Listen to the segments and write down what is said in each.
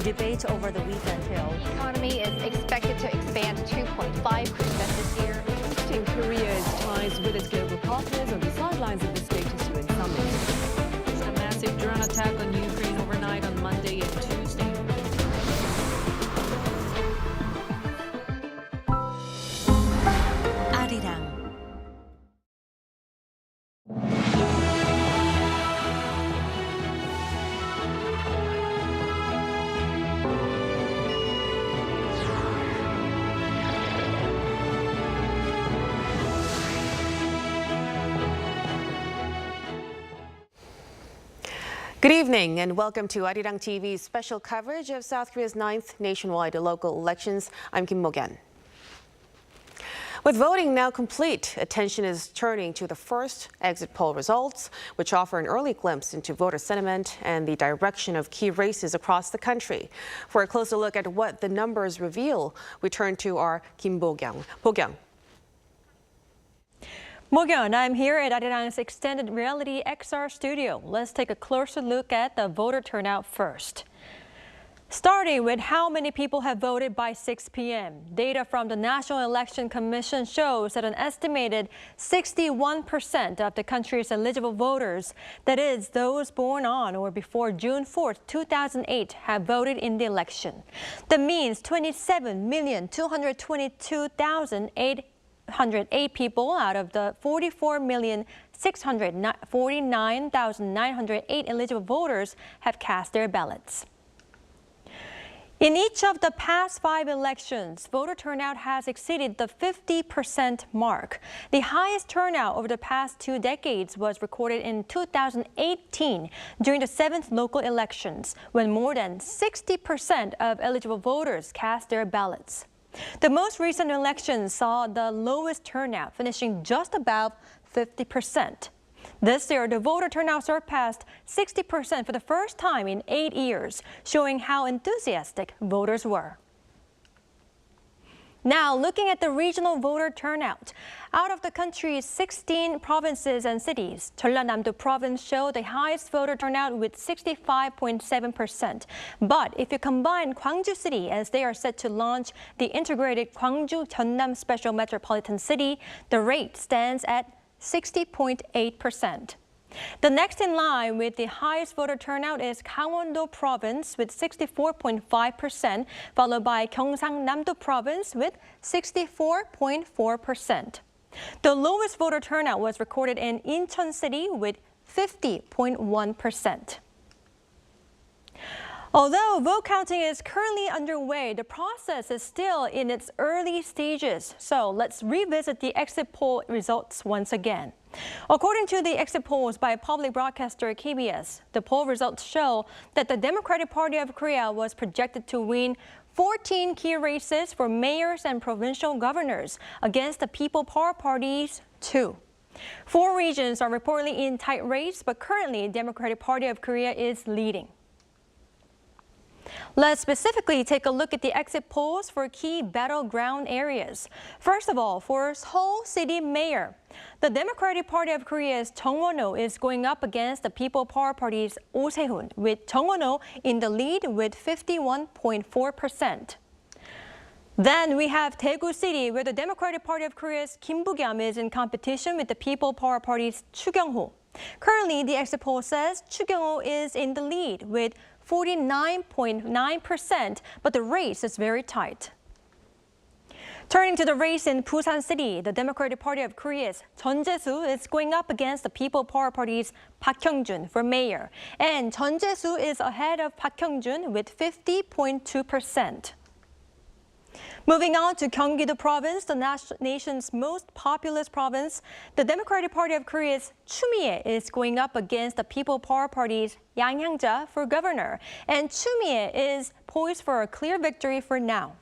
debate over the weekend hill. The economy is expected to expand 2.5% this year. Boosting Korea's ties with its global partners on the sidelines of the status UN summit. A massive drone attack on Ukraine overnight on Monday and Tuesday. Arirang. Good evening and welcome to Arirang TV's special coverage of South Korea's 9th nationwide local elections. I'm Kim Mo-gyan. With voting now complete, attention is turning to the first exit poll results, which offer an early glimpse into voter sentiment and the direction of key races across the country. For a closer look at what the numbers reveal, we turn to our Kim Bo-gyang. Bo-gyang. Mo-gyan, I'm here at Arirang's extended reality XR studio. Let's take a closer look at the voter turnout first. Starting with how many people have voted by 6 p.m. Data from the National Election Commission shows that an estimated 61% of the country's eligible voters, that is, those born on or before June 4, 2008, have voted in the election. That means 27,222,808 people out of the 44,649,908 eligible voters have cast their ballots. In each of the past 5 elections, voter turnout has exceeded the 50% mark. The highest turnout over the past 2 decades was recorded in 2018 during the 7th local elections, when more than 60% of eligible voters cast their ballots. The most recent election saw the lowest turnout, finishing just above 50%. This year, the voter turnout surpassed 60% for the first time in 8 years, showing how enthusiastic voters were. Now, looking at the regional voter turnout. Out of the country's 16 provinces and cities, Jeollanam-do province showed the highest voter turnout with 65.7%. But if you combine Gwangju City, as they are set to launch the integrated Gwangju-Jeonnam Special Metropolitan City, the rate stands at 60.8%. The next in line with the highest voter turnout is Gangwon-do province with 64.5%, followed by Gyeongsang-Namdo province with 64.4%. The lowest voter turnout was recorded in Incheon City with 50.1%. Although vote counting is currently underway, the process is still in its early stages. So let's revisit the exit poll results once again. According to the exit polls by public broadcaster KBS, the poll results show that the Democratic Party of Korea was projected to win 14 key races for mayors and provincial governors against the People Power Party's 2. 4 regions are reportedly in tight race, but currently the Democratic Party of Korea is leading. Let's specifically take a look at the exit polls for key battleground areas. First of all, for Seoul City Mayor, the Democratic Party of Korea's Chung Won-ho is going up against the People Power Party's Oh Se-hoon, with Chung Won-ho in the lead with 51.4%. Then we have Daegu City, where the Democratic Party of Korea's Kim Bu-gyam is in competition with the People Power Party's Chu Kyung-ho. Currently, the exit poll says Chu Kyung-ho is in the lead with 49.9%, but the race is very tight. Turning to the race in Busan City, the Democratic Party of Korea's Jeon Jae-soo is going up against the People Power Party's Park Hyung-jun for mayor. And Jeon Jae-soo is ahead of Park Hyung-jun with 50.2%. Moving on to Gyeonggi-do province, the nation's most populous province, the Democratic Party of Korea's Choo Mi-ae is going up against the People Power Party's Yang Hyang-ja for governor. And Choo Mi-ae is poised for a clear victory for now.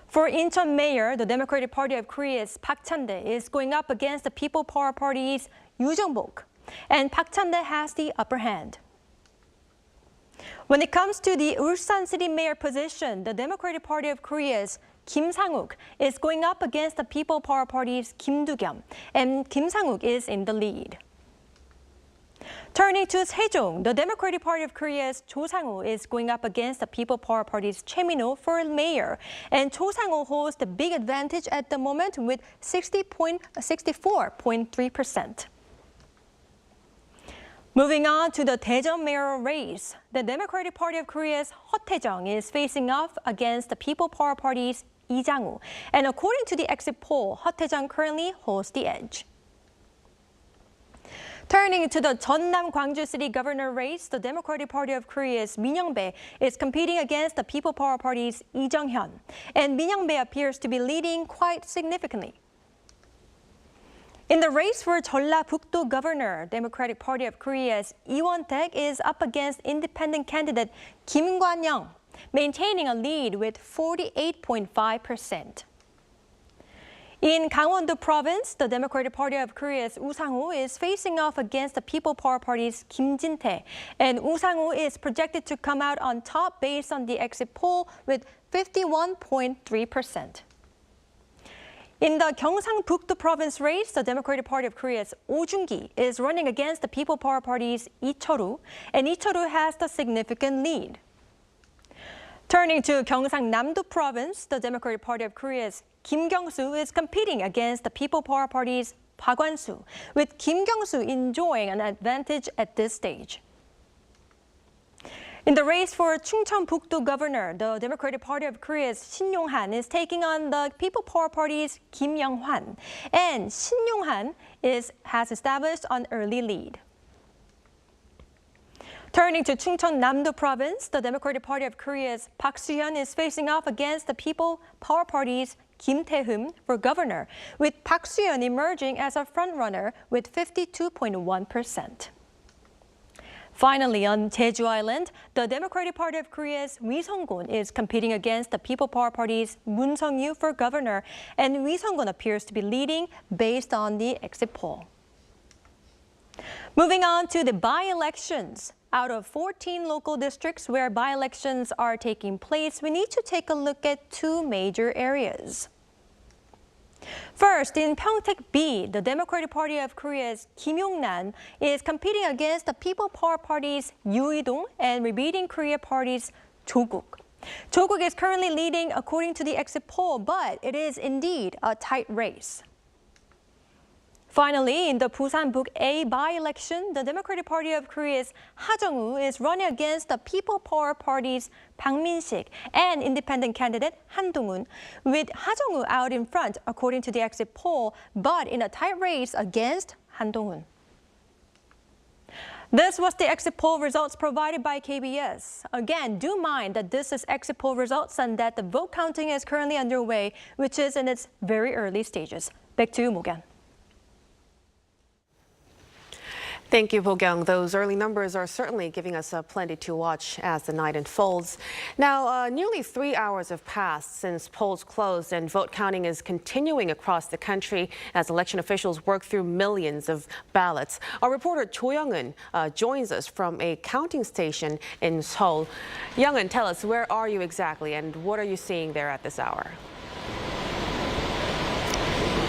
For Incheon mayor, the Democratic Party of Korea's Park Chan-dae is going up against the People Power Party's Yoo Jung-bok. And Park Chan-dae has the upper hand. When it comes to the Ulsan City Mayor position, the Democratic Party of Korea's Kim Sang-uk is going up against the People Power Party's Kim Do-kyum, and Kim Sang-uk is in the lead. Turning to Sejong, the Democratic Party of Korea's Cho Sang-woo is going up against the People Power Party's Choi Min-ho for mayor. And Cho Sang-woo holds the big advantage at the moment with 64.3%. Moving on to the Daejeon mayoral race, the Democratic Party of Korea's Heo Tae-jung is facing off against the People Power Party's Lee Jang-woo. And according to the exit poll, Heo Tae-jung currently holds the edge. Turning to the Jeonnam Gwangju City governor race, the Democratic Party of Korea's Min Young-bae is competing against the People Power Party's Lee Jung-hyun. And Min Young-bae appears to be leading quite significantly. In the race for Jeollabuk-do governor, Democratic Party of Korea's Lee Won-taek is up against independent candidate Kim Kwan-young, maintaining a lead with 48.5%. In Gangwon-do province, the Democratic Party of Korea's Woo Sang-woo is facing off against the People Power Party's Kim Jin-tae, and Woo Sang-woo is projected to come out on top based on the exit poll with 51.3%. In the Gyeongsang-Buk-do province race, the Democratic Party of Korea's Oh Jun-gi is running against the People Power Party's Lee Cheol-woo, and Lee Cheol-woo has the significant lead. Turning to Gyeongsang-Namdo province, the Democratic Party of Korea's Kim Kyung-soo is competing against the People Power Party's Park Kwan-soo, with Kim Kyung-soo enjoying an advantage at this stage. In the race for Chungcheon-Buk-do governor, the Democratic Party of Korea's Shin Yong-han is taking on the People Power Party's Kim Young-hwan, and Shin Yong-han has established an early lead. Turning to Chungcheon-Namdo province, the Democratic Party of Korea's Park Soo-hyun is facing off against the People Power Party's Kim Tae-hum for governor, with Park Soo-hyun emerging as a frontrunner with 52.1%. Finally, on Jeju Island, the Democratic Party of Korea's Lee Sung-gun is competing against the People Power Party's Moon Sung-yu for governor, and Lee Sung-gun appears to be leading based on the exit poll. Moving on to the by-elections. Out of 14 local districts where by-elections are taking place, we need to take a look at two major areas. First, in Pyeongtaek B, the Democratic Party of Korea's Kim Yong-nan is competing against the People Power Party's Yoo Hee-dong and Rebuilding Korea Party's Jo-guk. Jo-guk is currently leading according to the exit poll, but it is indeed a tight race. Finally, in the Busan-Buk A by-election, the Democratic Party of Korea's Ha Jung-woo is running against the People Power Party's Bang Min-sik and independent candidate Han Dong-un, with Ha Jung-woo out in front according to the exit poll, but in a tight race against Han Dong-un. This was the exit poll results provided by KBS. Again, do mind that this is exit poll results and that the vote counting is currently underway, which is in its very early stages. Back to you, Mo-kyun. Thank you, Bo-kyung. Those early numbers are certainly giving us plenty to watch as the night unfolds. Now, nearly 3 hours have passed since polls closed, and vote counting is continuing across the country as election officials work through millions of ballots. Our reporter Cho Young-eun joins us from a counting station in Seoul. Young-eun, tell us, where are you exactly, and what are you seeing there at this hour?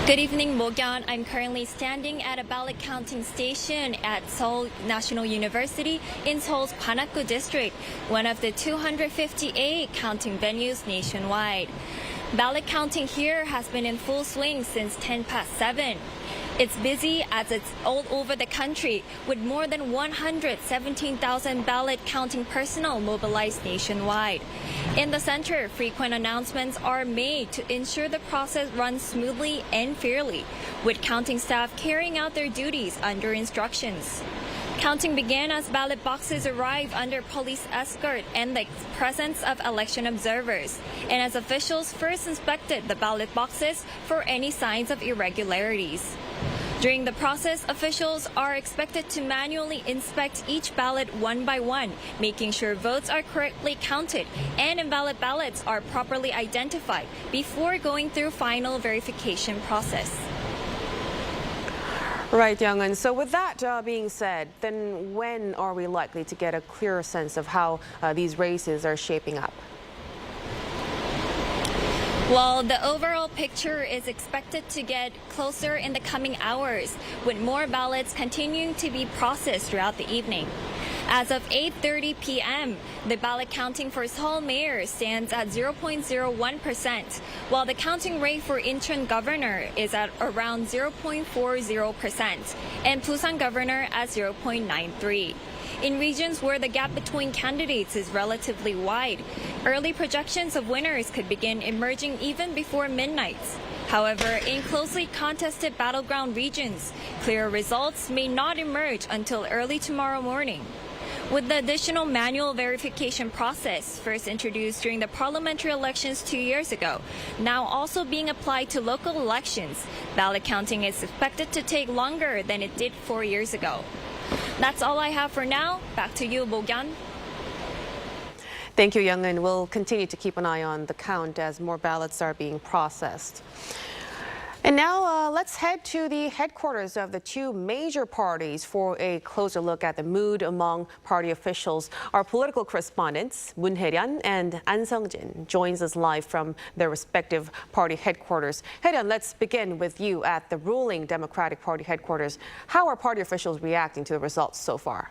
Good evening, Mo-kyun. I'm currently standing at a ballot counting station at Seoul National University in Seoul's Gwanak-gu district, one of the 258 counting venues nationwide. Ballot counting here has been in full swing since 7:10. It's busy as it's all over the country, with more than 117,000 ballot counting personnel mobilized nationwide. In the center, frequent announcements are made to ensure the process runs smoothly and fairly, with counting staff carrying out their duties under instructions. Counting began as ballot boxes arrived under police escort and the presence of election observers, and as officials first inspected the ballot boxes for any signs of irregularities. During the process, officials are expected to manually inspect each ballot one by one, making sure votes are correctly counted and invalid ballots are properly identified before going through final verification process. Right, Young-eun. So with that being said, then when are we likely to get a clearer sense of how these races are shaping up? Well, the overall picture is expected to get closer in the coming hours, with more ballots continuing to be processed throughout the evening. As of 8:30 p.m., the ballot counting for Seoul mayor stands at 0.01%, while the counting rate for Incheon governor is at around 0.40%, and Busan governor at 0.93%. In regions where the gap between candidates is relatively wide, early projections of winners could begin emerging even before midnight. However, in closely contested battleground regions, clear results may not emerge until early tomorrow morning. With the additional manual verification process first introduced during the parliamentary elections 2 years ago, now also being applied to local elections, ballot counting is expected to take longer than it did 4 years ago. That's all I have for now. Back to you, Bo-Gyan. Thank you, Young-in. We'll continue to keep an eye on the count as more ballots are being processed. And now let's head to the headquarters of the two major parties for a closer look at the mood among party officials. Our political correspondents, Moon Hae-ryun and An Sung-jin, joins us live from their respective party headquarters. Hae-ryun, let's begin with you at the ruling Democratic Party headquarters. How are party officials reacting to the results so far?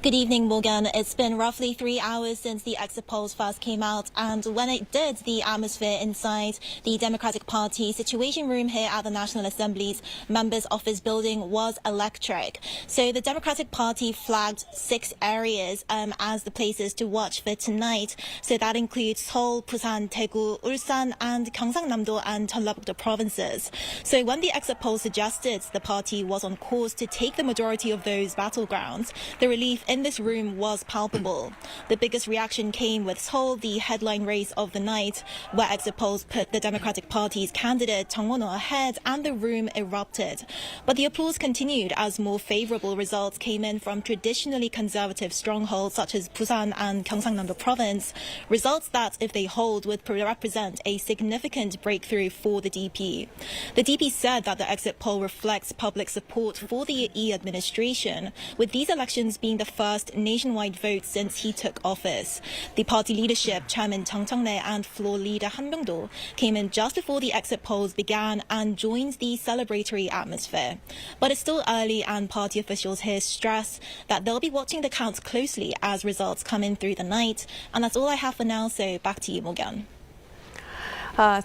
Good evening, Morgan. It's been roughly 3 hours since the exit polls first came out, and when it did, the atmosphere inside the Democratic Party Situation Room here at the National Assembly's Members' Office building was electric. So the Democratic Party flagged 6 areas as the places to watch for tonight. So that includes Seoul, Busan, Daegu, Ulsan, and Gyeongsang-namdo and Jeollabuk-do provinces. So when the exit poll suggested the party was on course to take the majority of those battlegrounds, the relief in this room was palpable. The biggest reaction came with Seoul, the headline race of the night, where exit polls put the Democratic Party's candidate Chung Won-ho ahead, and the room erupted. But the applause continued as more favorable results came in from traditionally conservative strongholds such as Busan and Gyeongsang-namdo province, results that, if they hold, would represent a significant breakthrough for the DP. The DP said that the exit poll reflects public support for the Lee administration, with these elections being the first nationwide vote since he took office. The party leadership, Chairman Jang Chang-nae and floor leader Han Byung-do, came in just before the exit polls began and joined the celebratory atmosphere. But it's still early, and party officials here stress that they'll be watching the counts closely as results come in through the night. And that's all I have for now, so back to you, Morgan.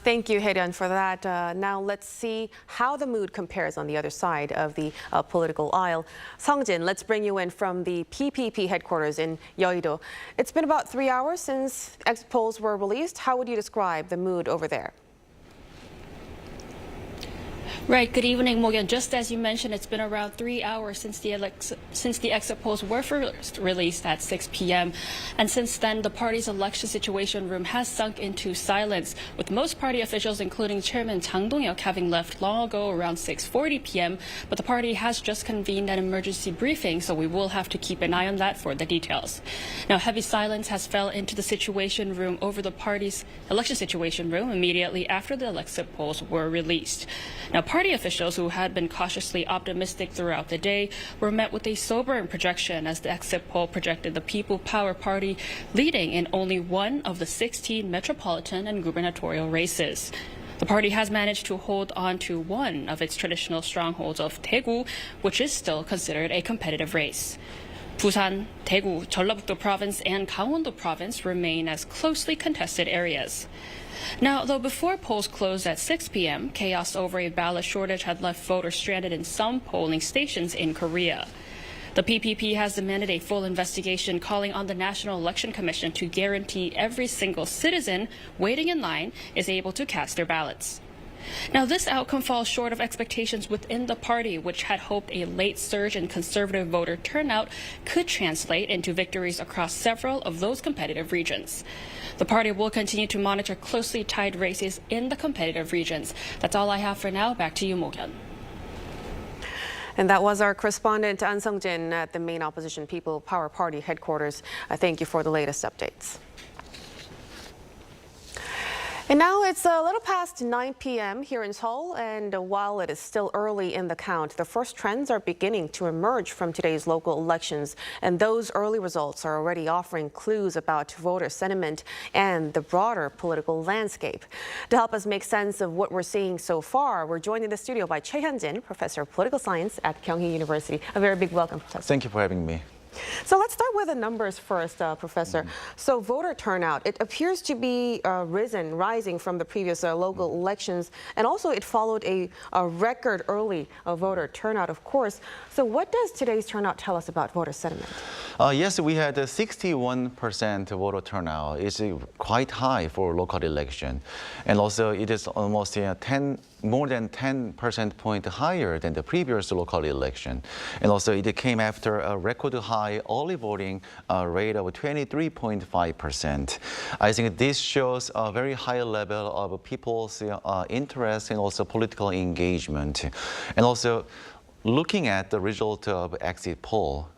Thank you, Hae-ryun, for that. Now let's see how the mood compares on the other side of the political aisle. Sung-jin, let's bring you in from the PPP headquarters in Yeouido. It's been about 3 hours since exit polls were released. How would you describe the mood over there? Right. Good evening, Morgan. Just as you mentioned, it's been around 3 hours since the exit polls were first released at 6 p.m. And since then, the party's election situation room has sunk into silence, with most party officials, including Chairman Jang Dong-hyuk, having left long ago around 6:40 p.m. But the party has just convened an emergency briefing, so we will have to keep an eye on that for the details. Now, heavy silence has fell into the situation room over the party's election situation room immediately after the exit polls were released. Now, party officials who had been cautiously optimistic throughout the day were met with a sobering projection as the exit poll projected the People Power Party leading in only one of the 16 metropolitan and gubernatorial races. The party has managed to hold on to one of its traditional strongholds of Daegu, which is still considered a competitive race. Busan, Daegu, Jeollabuk-do province, and Gangwon-do province remain as closely contested areas. Now, though before polls closed at 6 p.m., chaos over a ballot shortage had left voters stranded in some polling stations in Korea. The PPP has demanded a full investigation, calling on the National Election Commission to guarantee every single citizen waiting in line is able to cast their ballots. Now, this outcome falls short of expectations within the party, which had hoped a late surge in conservative voter turnout could translate into victories across several of those competitive regions. The party will continue to monitor closely tied races in the competitive regions. That's all I have for now. Back to you, Mo-Kyun. And that was our correspondent, An Sung-jin, at the main opposition People Power Party headquarters. Thank you for the latest updates. And now it's a little past 9 p.m. here in Seoul, and while it is still early in the count, the first trends are beginning to emerge from today's local elections, and those early results are already offering clues about voter sentiment and the broader political landscape. To help us make sense of what we're seeing so far, we're joined in the studio by Choi Hyun-jin, professor of political science at Kyunghee University. A very big welcome, Professor. Thank you for having me. So let's start with the numbers first, Professor. So voter turnout, it appears to be rising from the previous local elections, and also it followed a record early voter turnout, of course. So what does today's turnout tell us about voter sentiment? Yes, we had a 61% voter turnout. It's quite high for local election. And also it is almost more than 10 percentage point higher than the previous local election. And also it came after a record high early voting rate of 23.5%. I think this shows a very high level of people's interest and also political engagement. And also looking at the result of exit poll,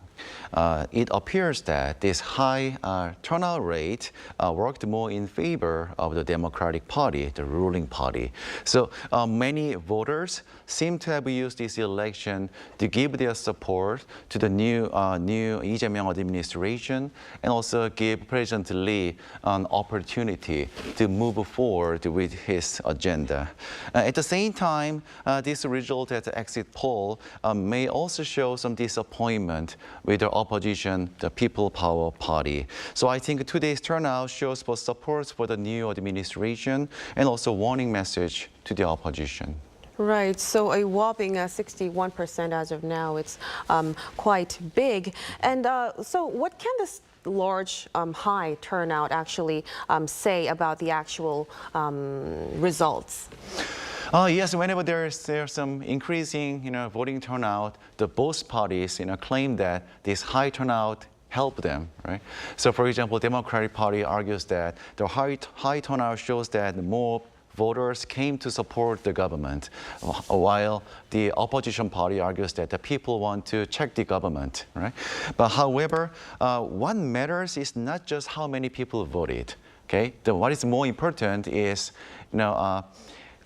it appears that this high turnout rate worked more in favor of the Democratic Party, the ruling party. So many voters seem to have used this election to give their support to the new Lee Jae-myung administration and also give President Lee an opportunity to move forward with his agenda. At the same time, this result at the exit poll may also show some disappointment with the opposition, the People Power Party. So I think today's turnout shows both support for the new administration and also warning message to the opposition. Right, so a whopping 61% as of now. It's quite big. And so what can this large, high turnout actually say about the actual results? Yes, whenever there's some increasing, voting turnout, both parties, claim that this high turnout helped them, right? So, for example, Democratic Party argues that the high turnout shows that more voters came to support the government, while the opposition party argues that the people want to check the government, right? But however, what matters is not just how many people voted, okay? What is more important is,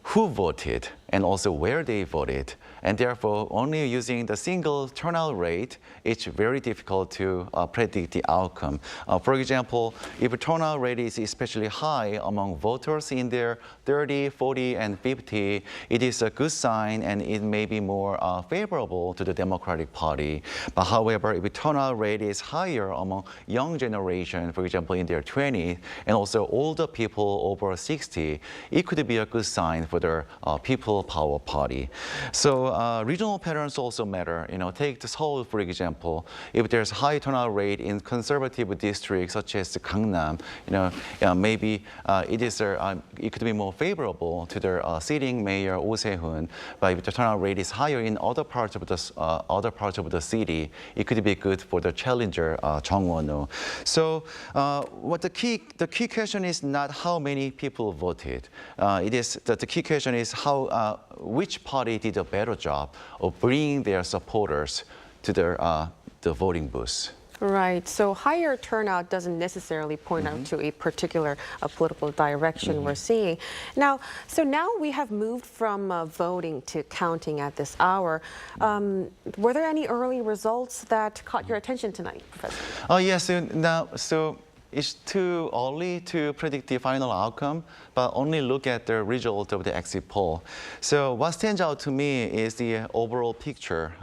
who voted and also where they voted. And therefore, only using the single turnout rate, it's very difficult to predict the outcome. For example, if the turnout rate is especially high among voters in their 30, 40, and 50, it is a good sign and it may be more favorable to the Democratic Party. But however, if the turnout rate is higher among young generation, for example, in their 20s, and also older people over 60, it could be a good sign for the People Power Party. So regional patterns also matter. Take Seoul, for example. If there's high turnout rate in conservative districts such as Gangnam, maybe it could be more favorable to their sitting mayor Oh Se-hoon. But if the turnout rate is higher in other parts of the city, it could be good for the challenger Chung Won-ho. So, what the key question is not how many people voted. It is the key question is which party did a better job of bringing their supporters to the voting booths. Right. So higher turnout doesn't necessarily point out to a particular political direction we're seeing. Now we have moved from voting to counting at this hour. Were there any early results that caught your attention tonight, Professor? Yes. So it's too early to predict the final outcome, but only look at the result of the exit poll. So what stands out to me is the overall picture.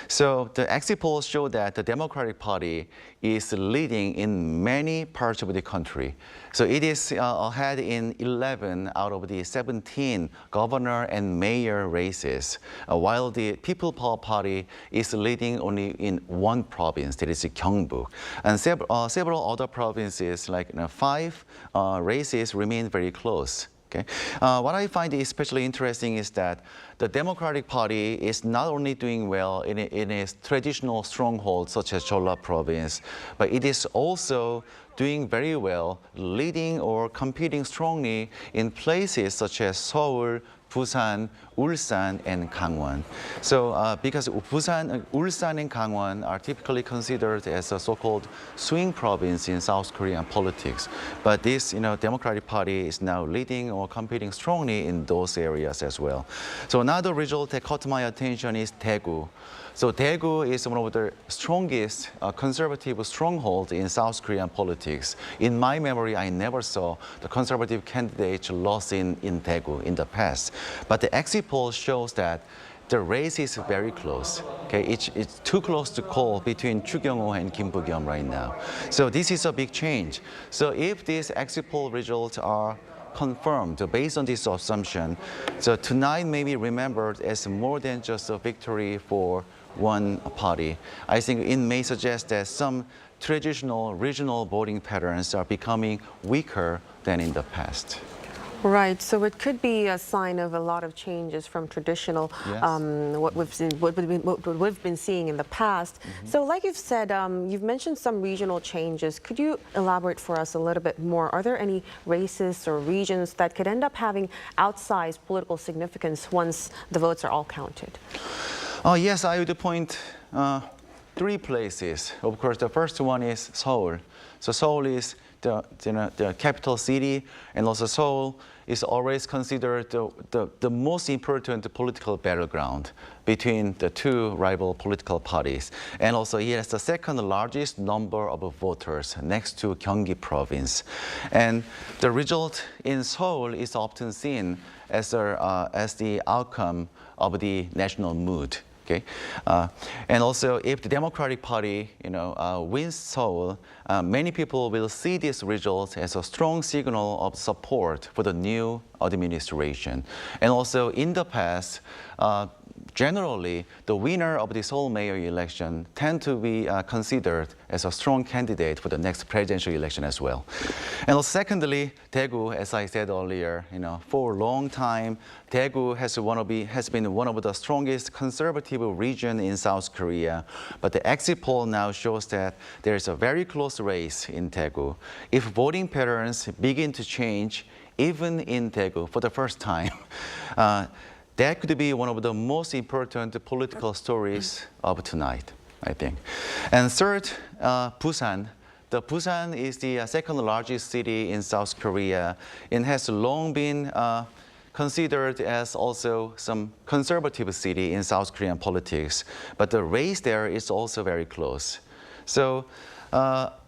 So the exit polls show that the Democratic Party is leading in many parts of the country. So it is ahead in 11 out of the 17 governor and mayor races, while the People Power Party is leading only in one province, that is Gyeongbuk. And several other provinces, like 5 races, remain very close. Okay. What I find especially interesting is that the Democratic Party is not only doing well in its traditional strongholds such as Jeolla province, but it is also doing very well, leading or competing strongly in places such as Seoul, Busan, Ulsan, and Gangwon. So because Busan, Ulsan, and Gangwon are typically considered as a so-called swing province in South Korean politics, but this Democratic Party is now leading or competing strongly in those areas as well. So another result that caught my attention is Daegu. So Daegu is one of the strongest conservative strongholds in South Korean politics. In my memory, I never saw the conservative candidate lost in Daegu in the past. But the exit poll shows that the race is very close. Okay, it's too close to call between Chu Kyung-ho and Kim Bu-kyum right now. So this is a big change. So if these exit poll results are confirmed based on this assumption, so tonight may be remembered as more than just a victory for one party. I think it may suggest that some traditional regional voting patterns are becoming weaker than in the past. Right, so it could be a sign of a lot of changes from traditional, Yes. what we've been seeing in the past. So like you've said, you've mentioned some regional changes. Could you elaborate for us a little bit more? Are there any races or regions that could end up having outsized political significance once the votes are all counted? Yes, I would point three places. Of course, the first one is Seoul. So Seoul is the capital city, and also Seoul is always considered the most important political battleground between the two rival political parties. And also it has the second largest number of voters next to Gyeonggi province. And the result in Seoul is often seen as the outcome of the national mood. Okay, and also if the Democratic Party, wins Seoul, many people will see this result as a strong signal of support for the new administration. And also in the past, generally, the winner of the Seoul mayor election tend to be considered as a strong candidate for the next presidential election as well. And also secondly, Daegu, as I said earlier, for a long time, Daegu has been one of the strongest conservative region in South Korea. But the exit poll now shows that there is a very close race in Daegu. If voting patterns begin to change, even in Daegu for the first time, that could be one of the most important political stories of tonight, I think. And third, Busan. Busan is the second largest city in South Korea and has long been considered as also some conservative city in South Korean politics. But the race there is also very close. So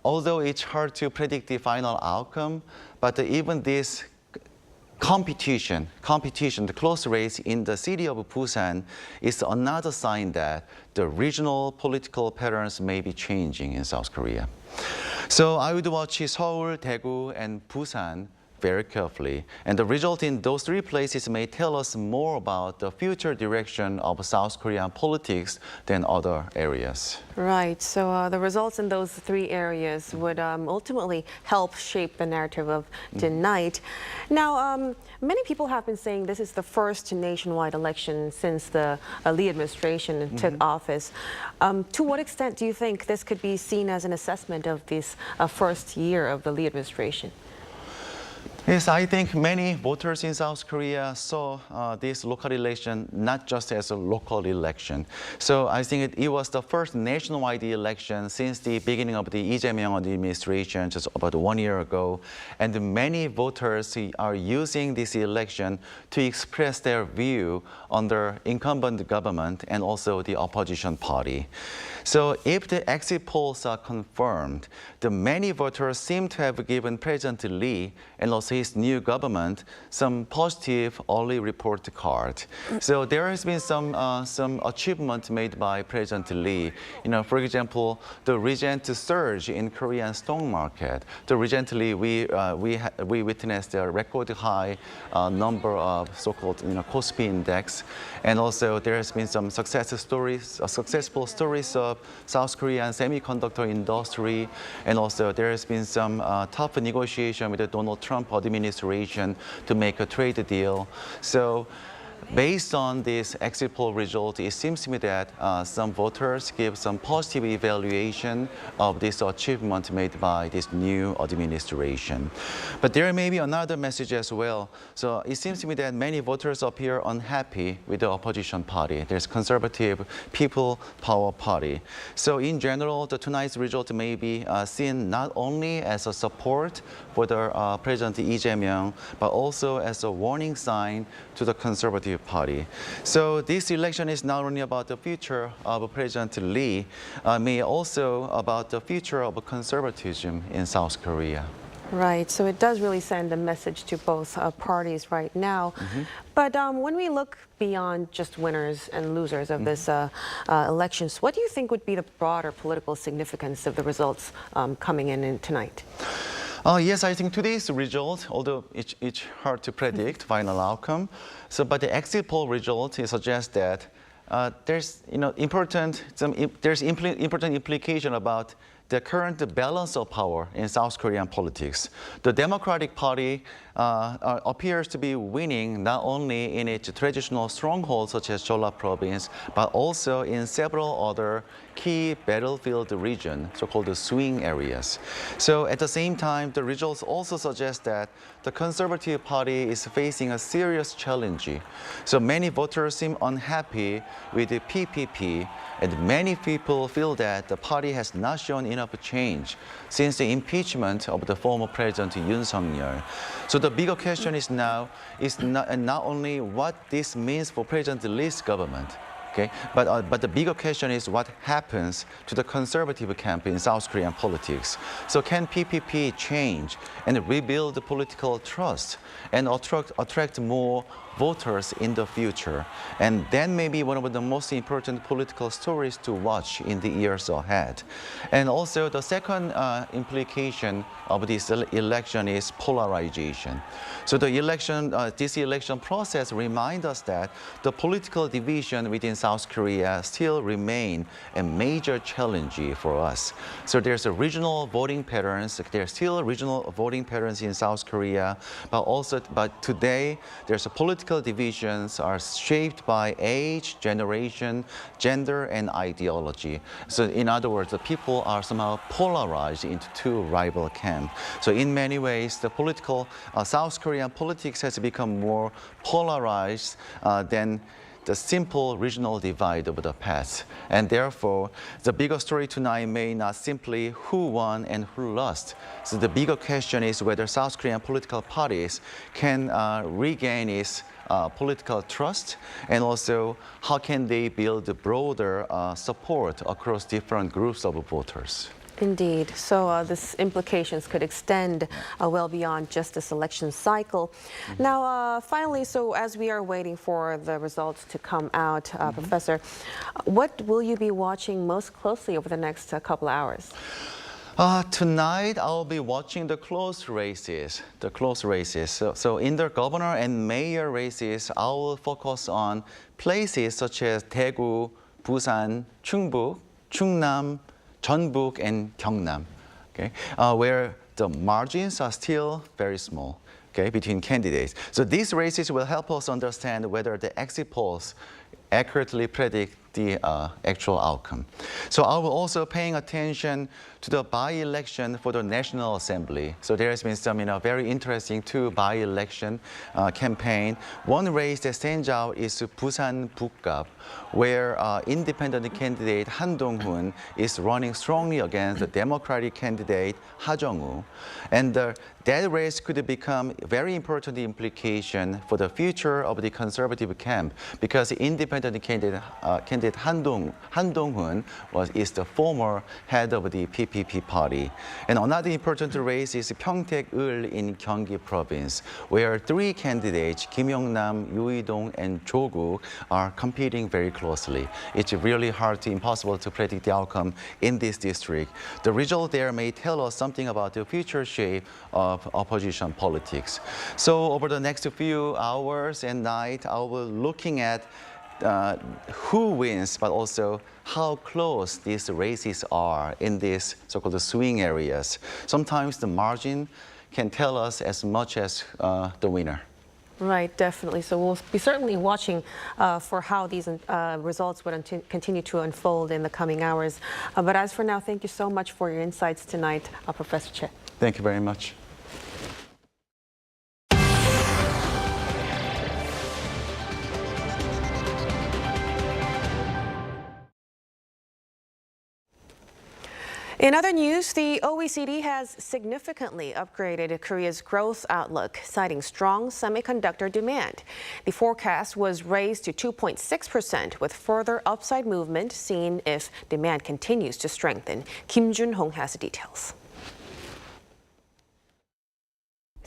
although it's hard to predict the final outcome, but even this competition, the close race in the city of Busan is another sign that the regional political patterns may be changing in South Korea. So I would watch Seoul, Daegu, and Busan very carefully. And the result in those three places may tell us more about the future direction of South Korean politics than other areas. Right, so the results in those three areas would ultimately help shape the narrative of tonight. Now, many people have been saying this is the first nationwide election since the Lee administration took office. To what extent do you think this could be seen as an assessment of this first year of the Lee administration? Yes, I think many voters in South Korea saw this local election not just as a local election. So I think it was the first nationwide election since the beginning of the Lee Jae-myung administration just about 1 year ago. And many voters are using this election to express their view on the incumbent government and also the opposition party. So if the exit polls are confirmed, the many voters seem to have given President Lee and also his new government some positive early report card. So there has been some achievement made by President Lee. For example, the recent surge in Korean stock market. Recently, we witnessed a record high number of so-called Kospi index, and also there has been some successful stories of South Korean semiconductor industry, and also there has been some tough negotiation with the Donald Trump administration to make a trade deal. So based on this exit poll result, it seems to me that some voters give some positive evaluation of this achievement made by this new administration. But there may be another message as well. So it seems to me that many voters appear unhappy with the opposition party. There's Conservative People Power Party. So in general, tonight's result may be seen not only as a support for the President Lee Jae-myung, but also as a warning sign to the Conservative Party. So this election is not only about the future of President Lee, may also about the future of conservatism in South Korea. Right, so it does really send a message to both parties right now. But when we look beyond just winners and losers of this elections, what do you think would be the broader political significance of the results coming in tonight? Yes, I think today's result, although it's hard to predict final outcome, but the exit poll result suggests that there's important implication about the current balance of power in South Korean politics. The Democratic Party appears to be winning not only in its traditional strongholds such as Jeolla province, but also in several other key battlefield regions, so-called swing areas. So at the same time, the results also suggest that the Conservative Party is facing a serious challenge. So many voters seem unhappy with the PPP, and many people feel that the party has not shown enough change since the impeachment of the former President Yoon Suk-yeol. So the bigger question is now not only what this means for President Lee's government, okay, but the bigger question is what happens to the conservative camp in South Korean politics. So can PPP change and rebuild the political trust and attract more voters in the future? And then maybe one of the most important political stories to watch in the years ahead. And also the second implication of this election is polarization. So the this election process reminds us that the political division within South Korea still remain a major challenge for us. So there's a regional voting patterns. There's still regional voting patterns in South Korea, but today there's a political divisions are shaped by age, generation, gender, and ideology. So in other words, the people are somehow polarized into two rival camps. So in many ways, the South Korean politics has become more polarized than the simple regional divide over the past. And therefore, the bigger story tonight may not simply who won and who lost. So the bigger question is whether South Korean political parties can regain its political trust, and also how can they build broader support across different groups of voters. Indeed. So this implications could extend well beyond just this election cycle. Now, finally, so as we are waiting for the results to come out, Professor, what will you be watching most closely over the next couple of hours? Tonight, I'll be watching the close races. So in the governor and mayor races, I will focus on places such as Daegu, Busan, Chungbuk, Chungnam, Jeonbuk, and Gyeongnam, okay, where the margins are still very small, okay, between candidates. So these races will help us understand whether the exit polls accurately predict the actual outcome. So I will also paying attention to the by-election for the National Assembly. So there has been some very interesting two by-election campaign. One race that stands out is Busan Bukgap, where independent candidate Han Dong-hoon is running strongly against the Democratic candidate Ha Jung-woo. And that race could become a very important implication for the future of the conservative camp, because the independent candidate Han Dong-hoon is the former head of the PPP party. And another important race is Pyeongtaek-eul in Gyeonggi province, where three candidates, Kim Yong-nam, Yoo Hee-dong, and Jo Guk, are competing very closely. It's really impossible to predict the outcome in this district. The result there may tell us something about the future shape of opposition politics. So over the next few hours and night, I will be looking at who wins, but also how close these races are in these so-called swing areas. Sometimes the margin can tell us as much as the winner. Right, definitely. So we'll be certainly watching for how these results would continue to unfold in the coming hours. But as for now, thank you so much for your insights tonight, Professor Che. Thank you very much. In other news, the OECD has significantly upgraded Korea's growth outlook, citing strong semiconductor demand. The forecast was raised to 2.6%, with further upside movement seen if demand continues to strengthen. Kim Jun-hong has the details.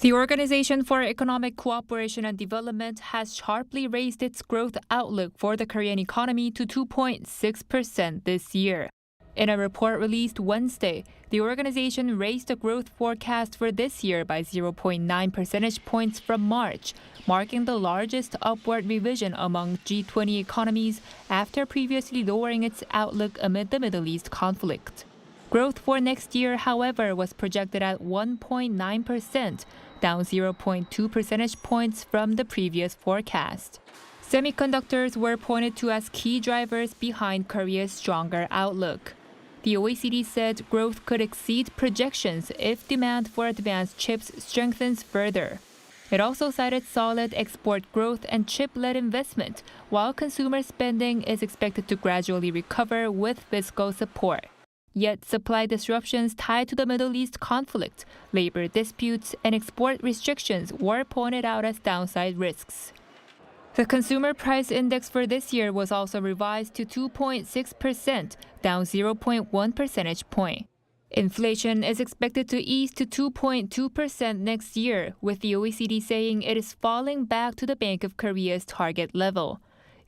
The Organization for Economic Cooperation and Development has sharply raised its growth outlook for the Korean economy to 2.6% this year. In a report released Wednesday, the organization raised the growth forecast for this year by 0.9 percentage points from March, marking the largest upward revision among G20 economies after previously lowering its outlook amid the Middle East conflict. Growth for next year, however, was projected at 1.9%, down 0.2 percentage points from the previous forecast. Semiconductors were pointed to as key drivers behind Korea's stronger outlook. The OECD said growth could exceed projections if demand for advanced chips strengthens further. It also cited solid export growth and chip-led investment, while consumer spending is expected to gradually recover with fiscal support. Yet supply disruptions tied to the Middle East conflict, labor disputes, and export restrictions were pointed out as downside risks. The Consumer Price Index for this year was also revised to 2.6%, down 0.1 percentage point. Inflation is expected to ease to 2.2% next year, with the OECD saying it is falling back to the Bank of Korea's target level.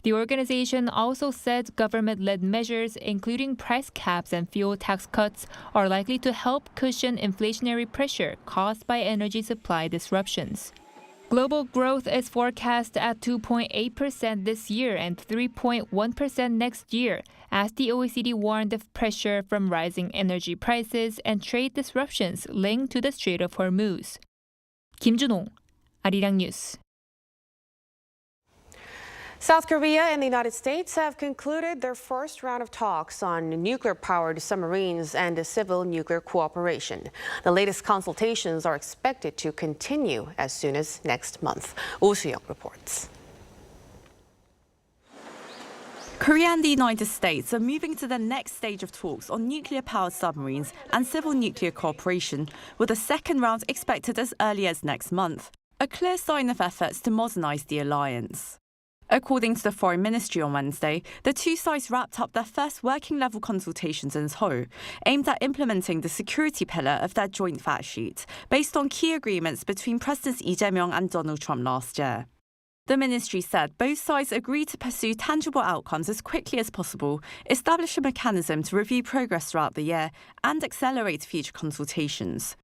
The organization also said government-led measures, including price caps and fuel tax cuts, are likely to help cushion inflationary pressure caused by energy supply disruptions. Global growth is forecast at 2.8% this year and 3.1% next year, as the OECD warned of pressure from rising energy prices and trade disruptions linked to the Strait of Hormuz. Kim Jun-hong, Arirang News. South Korea and the United States have concluded their first round of talks on nuclear-powered submarines and civil nuclear cooperation. The latest consultations are expected to continue as soon as next month. Oh Soo-young reports. Korea and the United States are moving to the next stage of talks on nuclear-powered submarines and civil nuclear cooperation, with a second round expected as early as next month, a clear sign of efforts to modernize the alliance. According to the Foreign Ministry on Wednesday, the two sides wrapped up their first working-level consultations in Seoul, aimed at implementing the security pillar of their joint fact sheet, based on key agreements between Presidents Lee Jae-myung and Donald Trump last year. The ministry said both sides agreed to pursue tangible outcomes as quickly as possible, establish a mechanism to review progress throughout the year, and accelerate future consultations.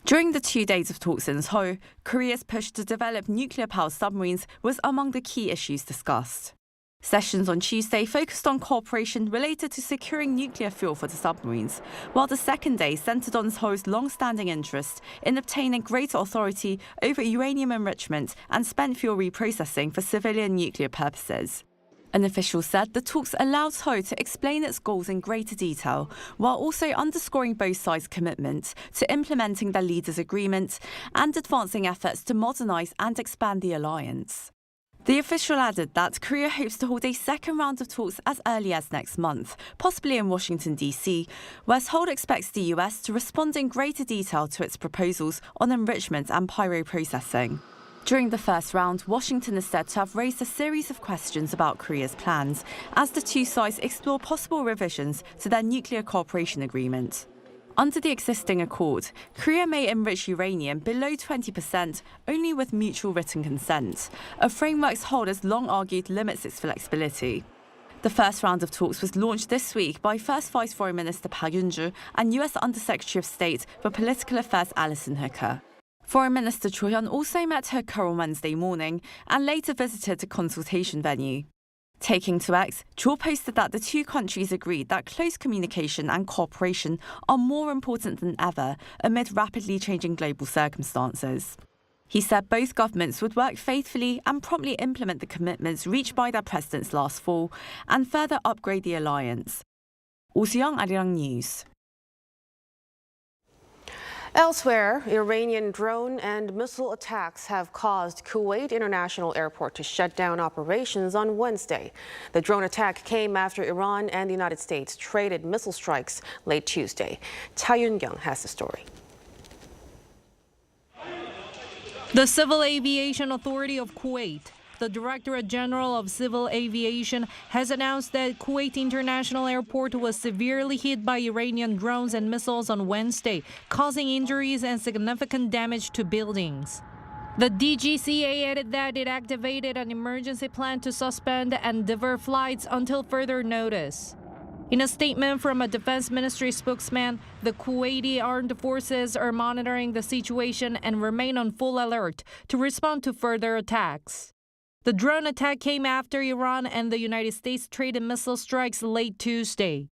During the 2 days of talks in Seoul, Korea's push to develop nuclear-powered submarines was among the key issues discussed. Sessions on Tuesday focused on cooperation related to securing nuclear fuel for the submarines, while the second day centered on Seoul's long-standing interest in obtaining greater authority over uranium enrichment and spent fuel reprocessing for civilian nuclear purposes. An official said the talks allowed Seoul to explain its goals in greater detail, while also underscoring both sides' commitment to implementing their leaders' agreement and advancing efforts to modernize and expand the alliance. The official added that Korea hopes to hold a second round of talks as early as next month, possibly in Washington, D.C., where Seoul expects the U.S. to respond in greater detail to its proposals on enrichment and pyroprocessing. During the first round, Washington is said to have raised a series of questions about Korea's plans as the two sides explore possible revisions to their nuclear cooperation agreement. Under the existing accord, Korea may enrich uranium below 20% only with mutual written consent, a framework Seoul has long argued limits its flexibility. The first round of talks was launched this week by First Vice Foreign Minister Park Yoon-joo and U.S. Undersecretary of State for Political Affairs Alison Hooker. Foreign Minister Cho Hyun also met Hooker on Wednesday morning and later visited the consultation venue. Taking to X, Cho posted that the two countries agreed that close communication and cooperation are more important than ever amid rapidly changing global circumstances. He said both governments would work faithfully and promptly implement the commitments reached by their presidents last fall and further upgrade the alliance. Oh Soo-young, Arirang News. Elsewhere, Iranian drone and missile attacks have caused Kuwait International Airport to shut down operations on Wednesday. The drone attack came after Iran and the United States traded missile strikes late Tuesday. Cha Yun-kyung has the story. The Civil Aviation Authority of Kuwait, the Directorate General of Civil Aviation, has announced that Kuwait International Airport was severely hit by Iranian drones and missiles on Wednesday, causing injuries and significant damage to buildings. The DGCA added that it activated an emergency plan to suspend and divert flights until further notice. In a statement from a Defense Ministry spokesman, the Kuwaiti Armed Forces are monitoring the situation and remain on full alert to respond to further attacks. The drone attack came after Iran and the United States traded missile strikes late Tuesday.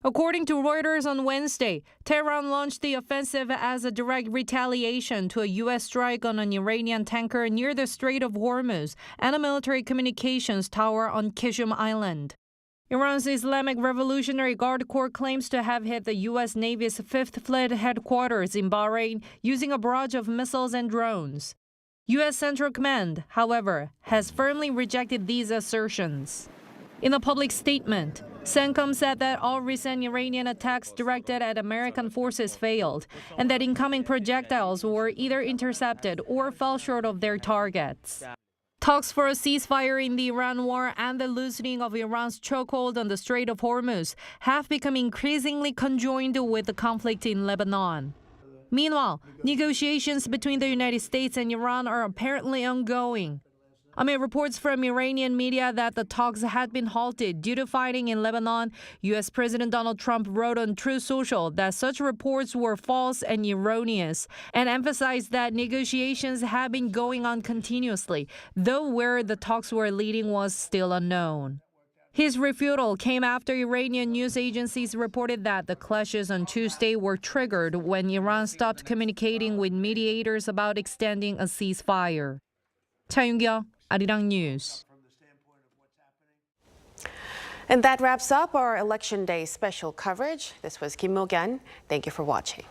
According to Reuters on Wednesday, Tehran launched the offensive as a direct retaliation to a U.S. strike on an Iranian tanker near the Strait of Hormuz and a military communications tower on Kishim Island. Iran's Islamic Revolutionary Guard Corps claims to have hit the U.S. Navy's 5th Fleet headquarters in Bahrain using a barrage of missiles and drones. U.S. Central Command, however, has firmly rejected these assertions. In a public statement, CENTCOM said that all recent Iranian attacks directed at American forces failed, and that incoming projectiles were either intercepted or fell short of their targets. Talks for a ceasefire in the Iran war and the loosening of Iran's chokehold on the Strait of Hormuz have become increasingly conjoined with the conflict in Lebanon. Meanwhile, negotiations between the United States and Iran are apparently ongoing. Amid reports from Iranian media that the talks had been halted due to fighting in Lebanon, U.S. President Donald Trump wrote on Truth Social that such reports were false and erroneous, and emphasized that negotiations had been going on continuously, though where the talks were leading was still unknown. His refutal came after Iranian news agencies reported that the clashes on Tuesday were triggered when Iran stopped communicating with mediators about extending a ceasefire. Cha Yun-kyung, Arirang News. And that wraps up our Election Day special coverage. This was Kim Mo-kyan. Thank you for watching.